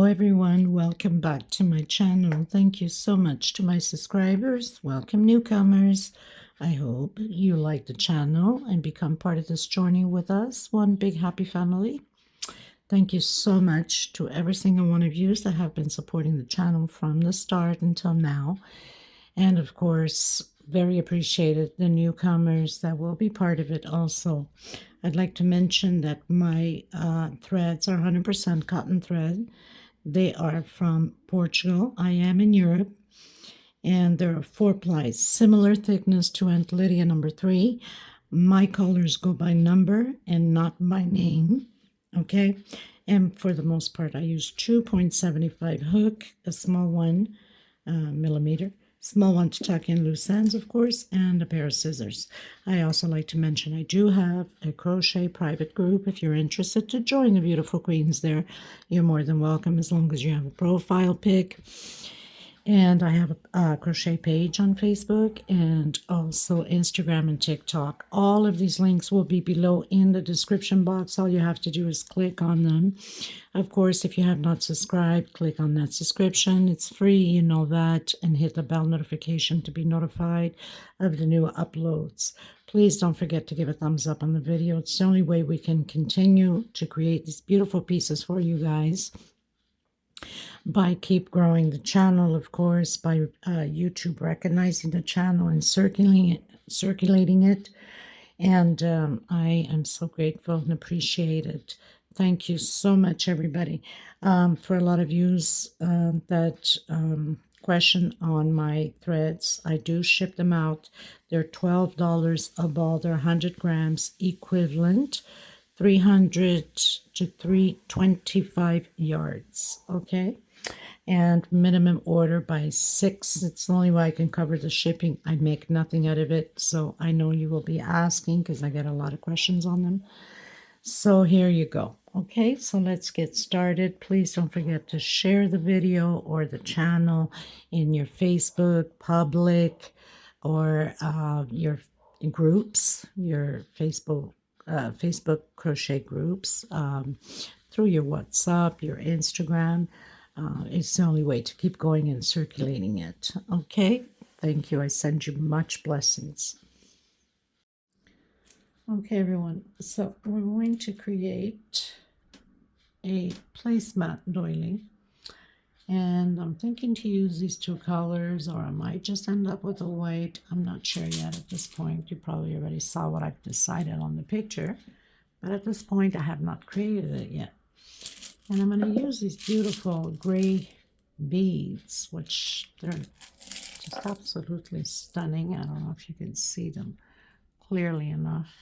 everyone, welcome back to my channel. Thank you so much to my subscribers. Welcome newcomers. I hope you like the channel and become part of this journey with us. One big happy family. Thank you so much to every single one of you that have been supporting the channel from the start until now. And of course, very appreciated the newcomers that will be part of it also. I'd like to mention that my threads are 100% cotton thread. They are from Portugal. I am in Europe. And there are 4 plies, similar thickness to Aunt Lydia number 3. My colors go by number and not by name. Okay. And for the most part, I use 2.75 hook, a small one millimeter. Small one to tuck in loose ends, of course, and a pair of scissors. I also like to mention I do have a crochet private group. If you're interested to join the beautiful queens there, you're more than welcome as long as you have a profile pic. And I have a crochet page on Facebook and also Instagram and TikTok. All of these links will be below in the description box. All you have to do is click on them. Of course, if you have not subscribed, click on that subscription. It's free, you know that, and hit the bell notification to be notified of the new uploads. Please don't forget to give a thumbs up on the video. It's the only way we can continue to create these beautiful pieces for you guys. By keep growing the channel, of course, by YouTube recognizing the channel and circulating it. And I am so grateful and appreciate it. Thank you so much, everybody. For a lot of yous that question on my threads, I do ship them out. They're $12 a ball. They're 100 grams equivalent. 300 to 325 yards, okay? And minimum order by 6. It's the only way I can cover the shipping. I make nothing out of it, so I know you will be asking because I get a lot of questions on them. So here you go. Okay, so let's get started. Please don't forget to share the video or the channel in your Facebook public or your groups, your Facebook crochet groups, through your WhatsApp, your Instagram. It's the only way to keep going and circulating it. Okay, thank you. I send you much blessings. Okay, everyone, so we're going to create a placemat doily. And I'm thinking to use these 2 colors, or I might just end up with a white. I'm not sure yet at this point. You probably already saw what I've decided on the picture. But at this point, I have not created it yet. And I'm going to use these beautiful gray beads, which they're just absolutely stunning. I don't know if you can see them clearly enough.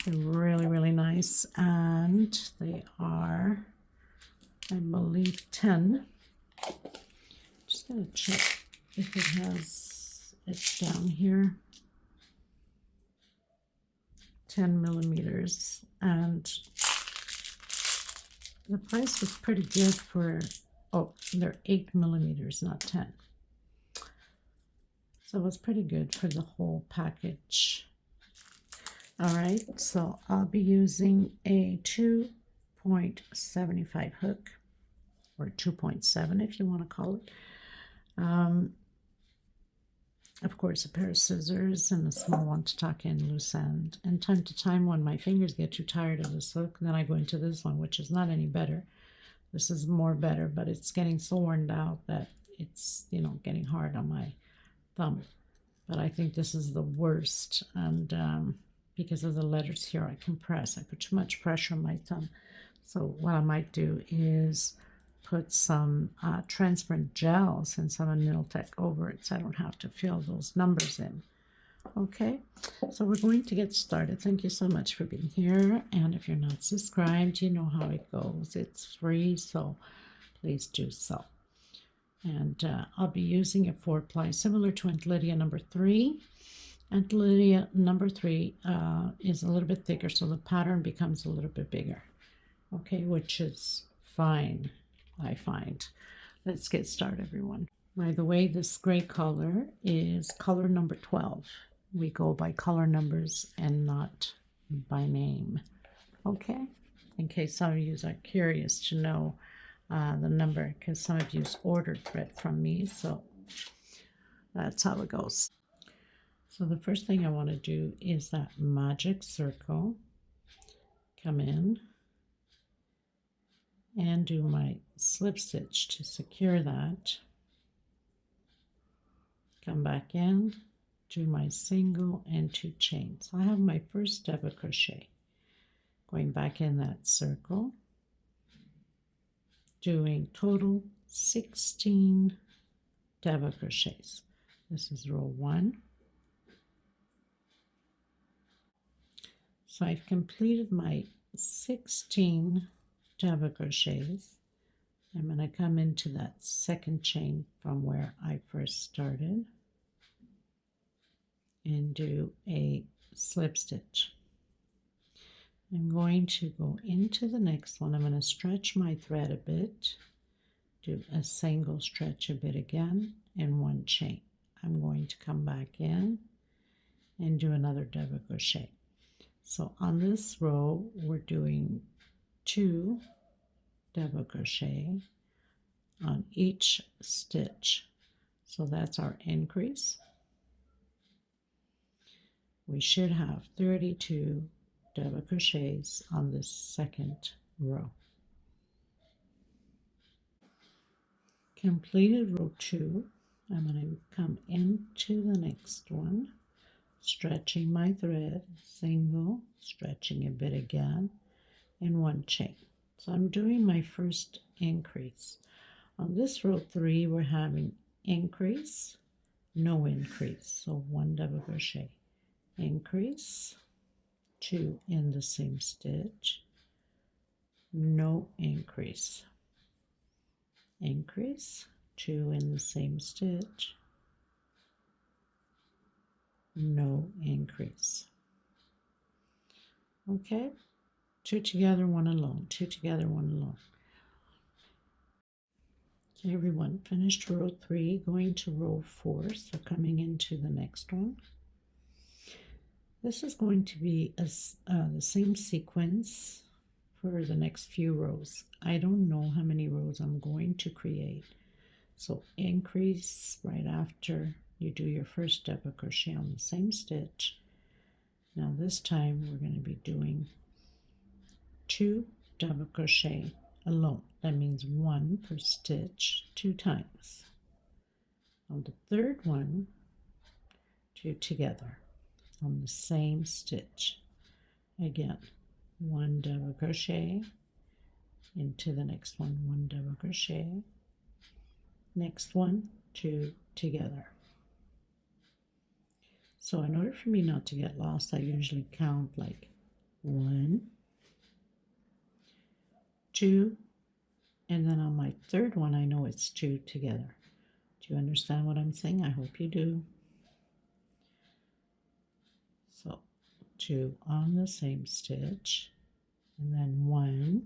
They're really, really nice. And they are, I believe, 10. Just gotta check if it has, it's down here, 10 millimeters, and the price was pretty good for, oh, they're 8 millimeters, not 10. So it was pretty good for the whole package. All right, so I'll be using a 2.75 hook, or 2.7 if you want to call it. Of course, a pair of scissors and a small one to tuck in loose end. And time to time, when my fingers get too tired of this hook, then I go into this one, which is not any better. This is more better, but it's getting so worn out that it's, you know, getting hard on my thumb. But I think this is the worst. And because of the letters here, I compress. I put too much pressure on my thumb. So what I might do is put some transparent gel, since I'm a Nailtech, over it, so I don't have to fill those numbers in. Okay, so we're going to get started. Thank you so much for being here. And if you're not subscribed, you know how it goes. It's free, so please do so. And I'll be using a 4-ply similar to Aunt Lydia number 3. Aunt Lydia number 3 is a little bit thicker, so the pattern becomes a little bit bigger. Okay, which is fine, I find. Let's get started, everyone. By the way, this gray color is color number 12. We go by color numbers and not by name. Okay, in case some of you are curious to know the number, because some of you ordered thread from me, so that's how it goes. So the first thing I want to do is that magic circle, come in and do my slip stitch to secure that, come back in, do my single and 2 chains. I have my first double crochet, going back in that circle, doing total 16 double crochets. This is row 1. So I've completed my 16 double crochets. I'm going to come into that second chain from where I first started and do a slip stitch. I'm going to go into the next one. I'm going to stretch my thread a bit, do a single stretch a bit again, and 1 chain. I'm going to come back in and do another double crochet. So on this row, we're doing 2 double crochet on each stitch. So that's our increase. We should have 32 double crochets on this second row. Completed row 2, I'm going to come into the next one, stretching my thread, single, stretching a bit again, and 1 chain. So I'm doing my first increase. On this row 3, we're having increase, no increase. So 1 double crochet, increase, 2 in the same stitch, no increase, increase, 2 in the same stitch, no increase. Okay, 2 together, 1 alone, 2 together, 1 alone. Okay, everyone, finished row 3, going to row 4, so coming into the next one. This is going to be the same sequence for the next few rows. I don't know how many rows I'm going to create. So increase right after you do your first double crochet on the same stitch. Now this time we're going to be doing 2 double crochet alone. That means 1 per stitch 2 times. On the third one, 2 together on the same stitch. Again, 1 double crochet into the next one, 1 double crochet, next one, 2 together. So in order for me not to get lost, I usually count like 1, 2, and then on my third one I know it's 2 together. Do you understand what I'm saying? I hope you do. So 2 on the same stitch, and then 1,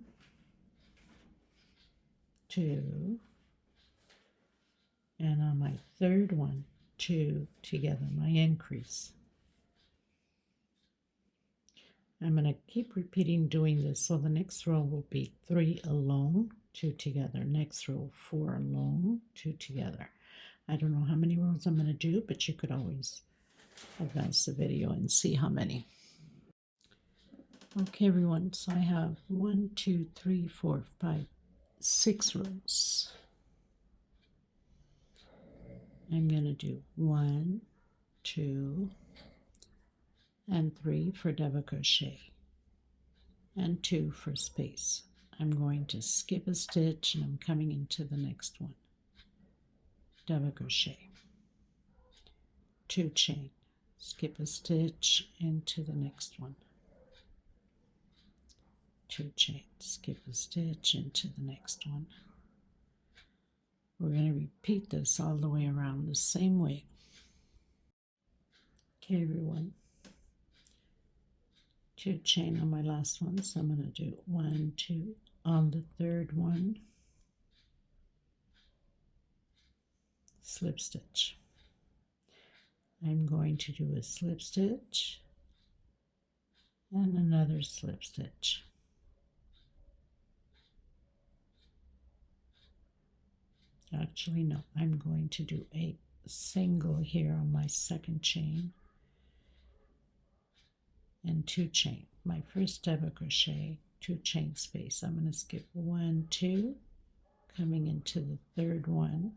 2, and on my third one, 2 together, my increase. I'm going to keep repeating doing this, so the next row will be 3 alone, 2 together. Next row, 4 alone, 2 together. I don't know how many rows I'm going to do, but you could always advance the video and see how many. Okay, everyone, so I have 1, 2, 3, 4, 5, 6 rows. I'm going to do 1, 2, and 3 for double crochet, and 2 for space. I'm going to skip a stitch and I'm coming into the next one. Double crochet, 2 chain, skip a stitch into the next one. 2 chain, skip a stitch into the next one. We're going to repeat this all the way around the same way. Okay, everyone. 2 chain on my last one, so I'm going to do 1, 2 on the third one, slip stitch. I'm going to do a slip stitch and another slip stitch. Actually, no, I'm going to do a single here on my second chain and 2 chain. My first double crochet, 2 chain space. I'm going to skip 1, 2, coming into the third one,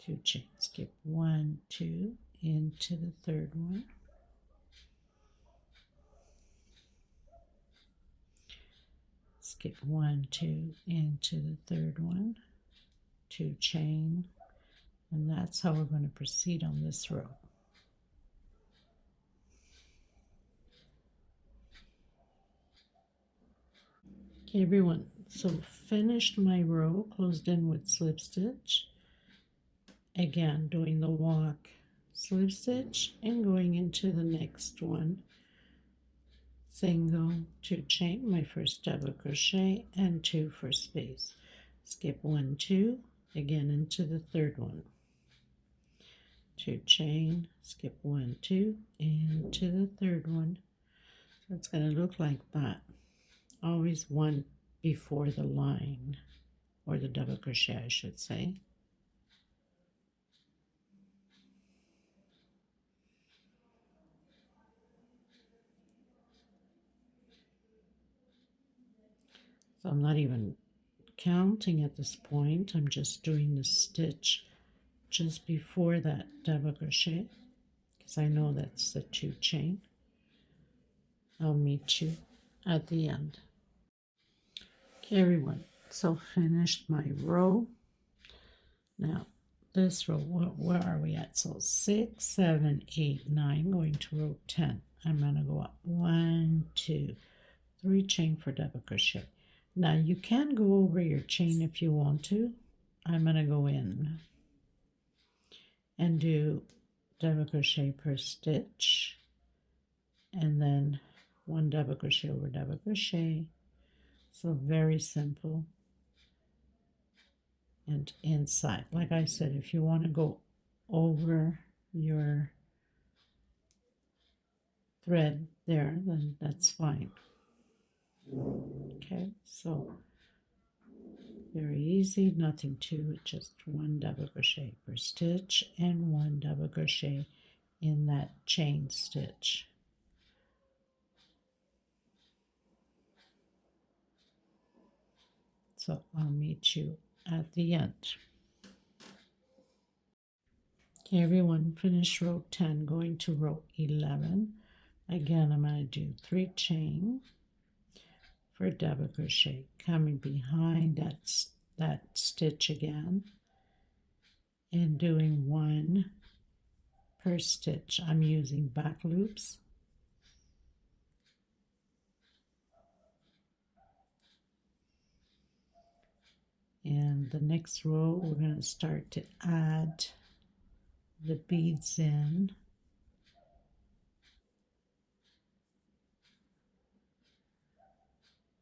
2 chain, skip 1, 2, into the third one, skip 1, 2, into the third one, 2 chain, and that's how we're going to proceed on this row. Okay, everyone, so finished my row, closed in with slip stitch, again doing the walk, slip stitch, and going into the next one, single, 2 chain, my first double crochet, and 2 for space, skip 1, 2, again into the third one, 2 chain, skip 1, 2, into the third one. So it's going to look like that, always one before the line, or the double crochet I should say. So I'm not even counting at this point, I'm just doing the stitch just before that double crochet because I know that's the 2 chain. I'll meet you at the end. Okay, everyone, so finished my row. Now this row, where are we at? So 6, 7, 8, 9, going to row 10. I'm going to go up 1, 2, 3 chain for double crochet. Now you can go over your chain if you want to. I'm going to go in and do double crochet per stitch, and then 1 double crochet over double crochet. So very simple. And inside, like I said, if you want to go over your thread there, then that's fine. Okay, so very easy, nothing to it, just 1 double crochet per stitch and 1 double crochet in that chain stitch. So I'll meet you at the end. Okay, everyone, finish row 10, going to row 11. Again, I'm going to do 3 chain for double crochet, coming behind that stitch again, and doing 1 per stitch. I'm using back loops. And the next row, we're going to start to add the beads in.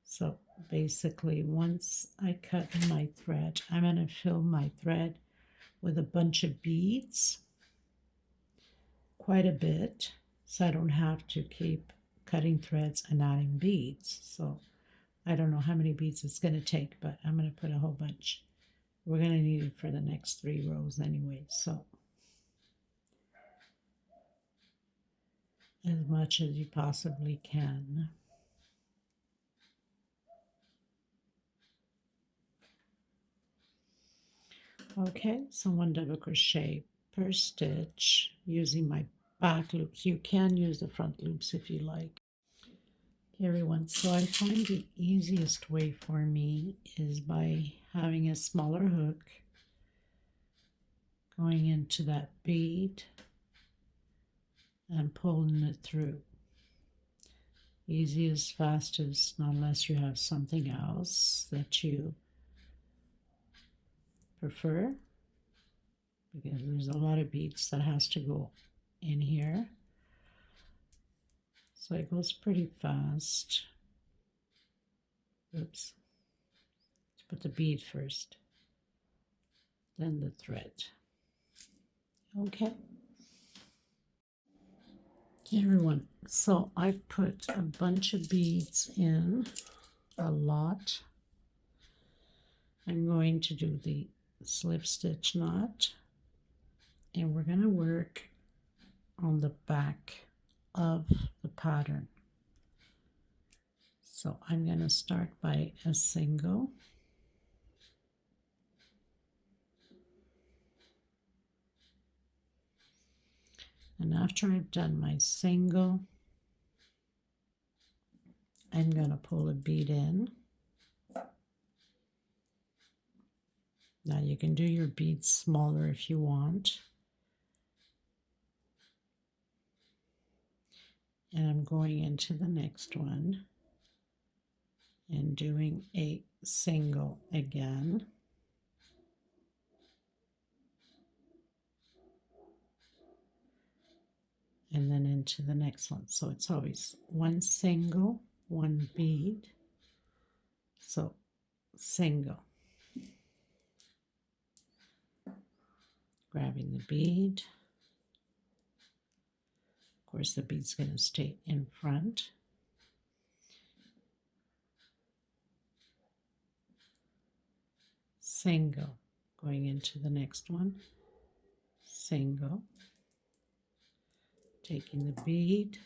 So basically, once I cut my thread, I'm going to fill my thread with a bunch of beads, quite a bit, so I don't have to keep cutting threads and adding beads. So I don't know how many beads it's going to take, but I'm going to put a whole bunch. We're going to need it for the next 3 rows anyway, so as much as you possibly can. Okay, so 1 double crochet per stitch using my back loops. You can use the front loops if you like. Okay, everyone, so I find the easiest way for me is by having a smaller hook going into that bead and pulling it through. Easiest, fastest, unless you have something else that you prefer, because there's a lot of beads that has to go in here. So it goes pretty fast. Oops. Let's put the bead first, then the thread. Okay. Okay, everyone. So I've put a bunch of beads in, a lot. I'm going to do the slip stitch knot, and we're going to work on the back of the pattern. So I'm going to start by a single, and after I've done my single, I'm going to pull a bead in. Now you can do your beads smaller if you want. And I'm going into the next one and doing a single again. And then into the next one. So it's always one single, one bead. So single. Grabbing the bead. Of course, the bead's going to stay in front. Single. Going into the next one. Single. Taking the bead.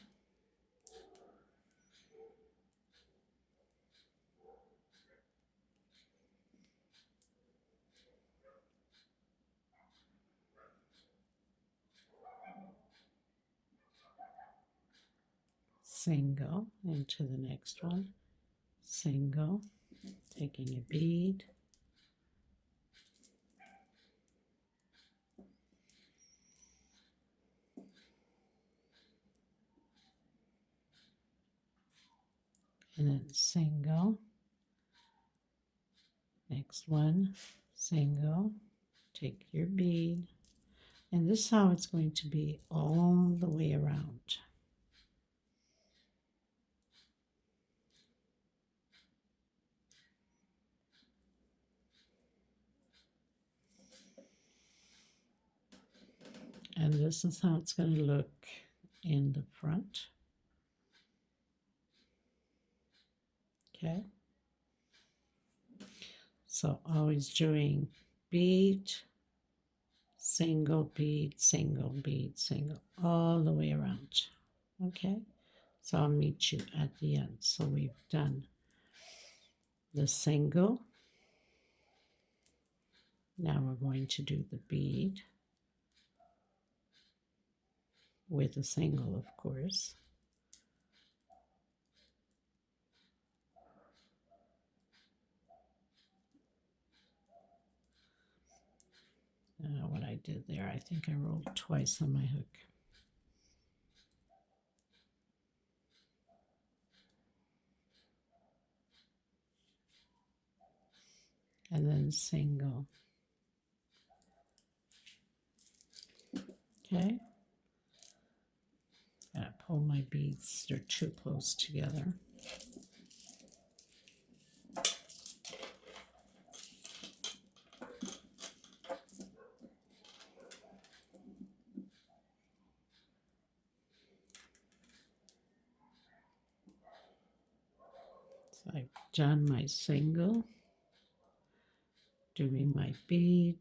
Single into the next one, single, taking a bead, and then single, next one, single, take your bead, and this is how it's going to be all the way around. And this is how it's going to look in the front. Okay. So always doing bead, single bead, single bead, single, all the way around. Okay. So I'll meet you at the end. So we've done the single. Now we're going to do the bead with a single, of course. I don't know what I did there. I think I rolled twice on my hook. And then single. Okay. Gotta pull my beads, they're too close together. So I've done my single, doing my bead,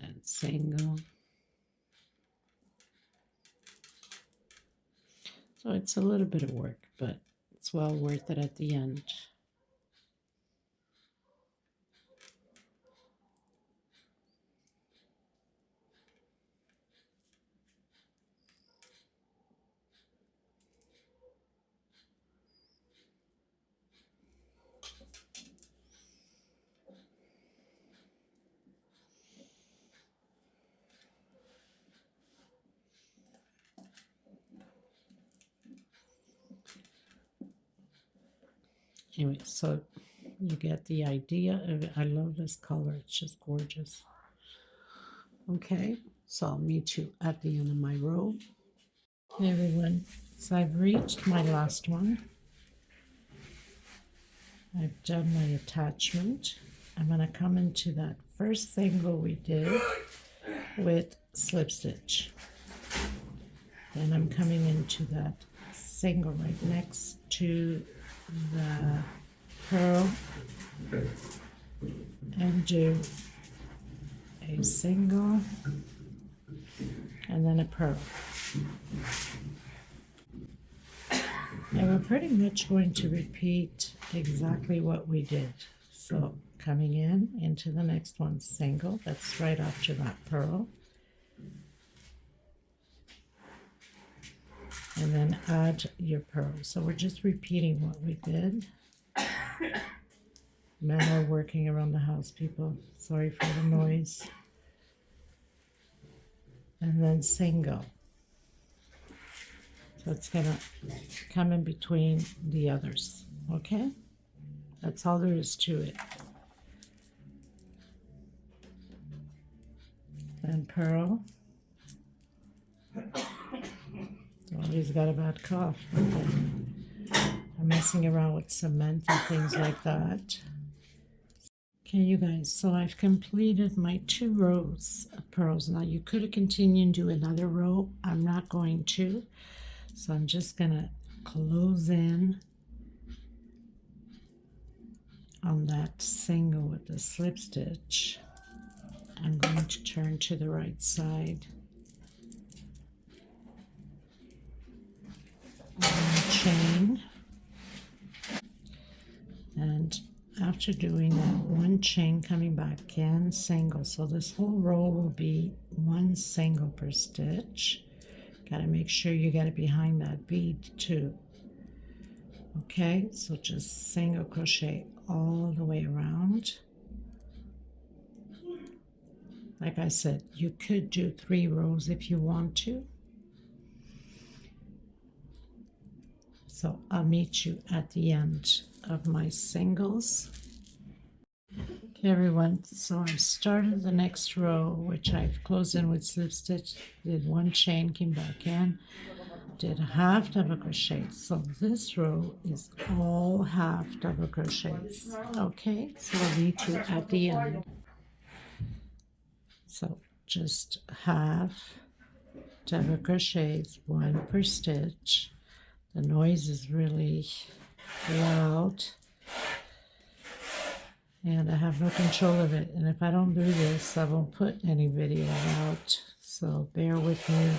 and single. So it's a little bit of work, but it's well worth it at the end. Anyway, so you get the idea of it. I love this color. It's just gorgeous. Okay, so I'll meet you at the end of my row. Hey everyone, so I've reached my last one. I've done my attachment. I'm going to come into that first single we did with slip stitch. Then I'm coming into that single right next to the pearl and do a single and then a pearl. And we're pretty much going to repeat exactly what we did. So coming in into the next one, single, that's right after that pearl. And then add your pearl. So we're just repeating what we did. Men are working around the house, people. Sorry for the noise. And then single. So it's gonna come in between the others, okay? That's all there is to it. And pearl. He's got a bad cough. I'm messing around with cement and things like that. Okay, you guys, so I've completed my 2 rows of pearls. Now you could have continued and do another row. I'm not going to. So I'm just gonna close in on that single with the slip stitch. I'm going to turn to the right side. Chain, and after doing that, 1 chain coming back in, single. So this whole row will be 1 single per stitch. Got to make sure you get it behind that bead too. Okay, so just single crochet all the way around. Like I said, you could do 3 rows if you want to. So I'll meet you at the end of my singles. Okay, everyone, so I've started the next row, which I've closed in with slip stitch, did 1 chain, came back in, did half double crochet. So this row is all half double crochets. Okay, so I'll meet you at the end. So just half double crochets, 1 per stitch. The noise is really loud and I have no control of it, and if I don't do this I won't put any video out, so bear with me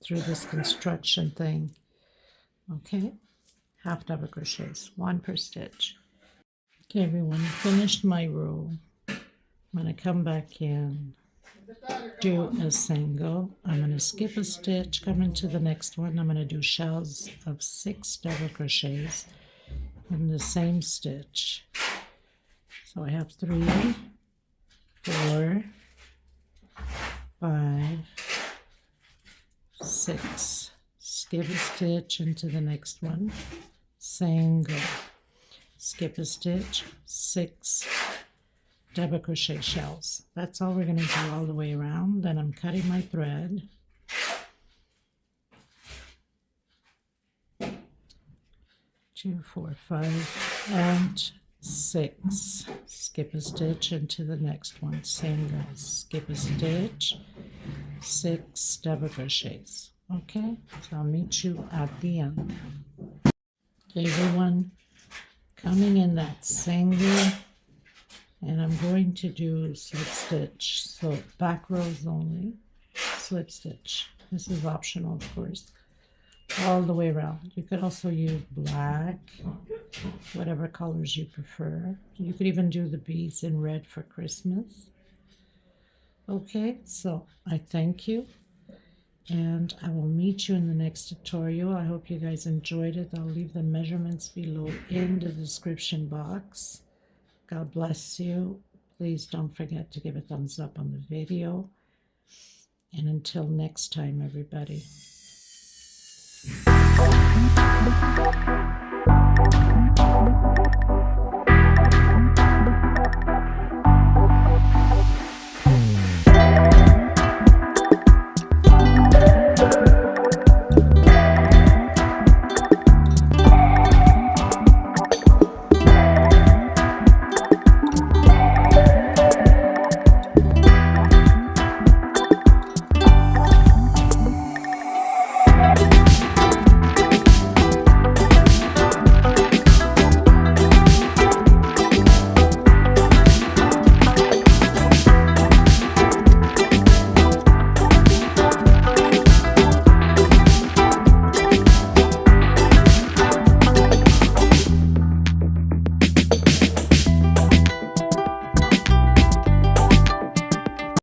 through this construction thing. Okay, half double crochets, 1 per stitch. Okay, everyone, finished my row. I'm going to come back in, do a single, I'm going to skip a stitch, come into the next one, I'm going to do shells of 6 double crochets in the same stitch. So I have 3, 4, 5, 6, skip a stitch into the next one, single, skip a stitch, 6 double crochet shells. That's all we're going to do all the way around. Then I'm cutting my thread. 2, 4, 5, and 6. Skip a stitch into the next one, single, skip a stitch, 6 double crochets. Okay, so I'll meet you at the end. Okay, everyone, coming in that single, and I'm going to do slip stitch, so back rows only, slip stitch. This is optional, of course, all the way around. You could also use black, whatever colors you prefer. You could even do the beads in red for Christmas. Okay, so I thank you, and I will meet you in the next tutorial. I hope you guys enjoyed it. I'll leave the measurements below in the description box. God bless you. Please don't forget to give a thumbs up on the video. And until next time, everybody.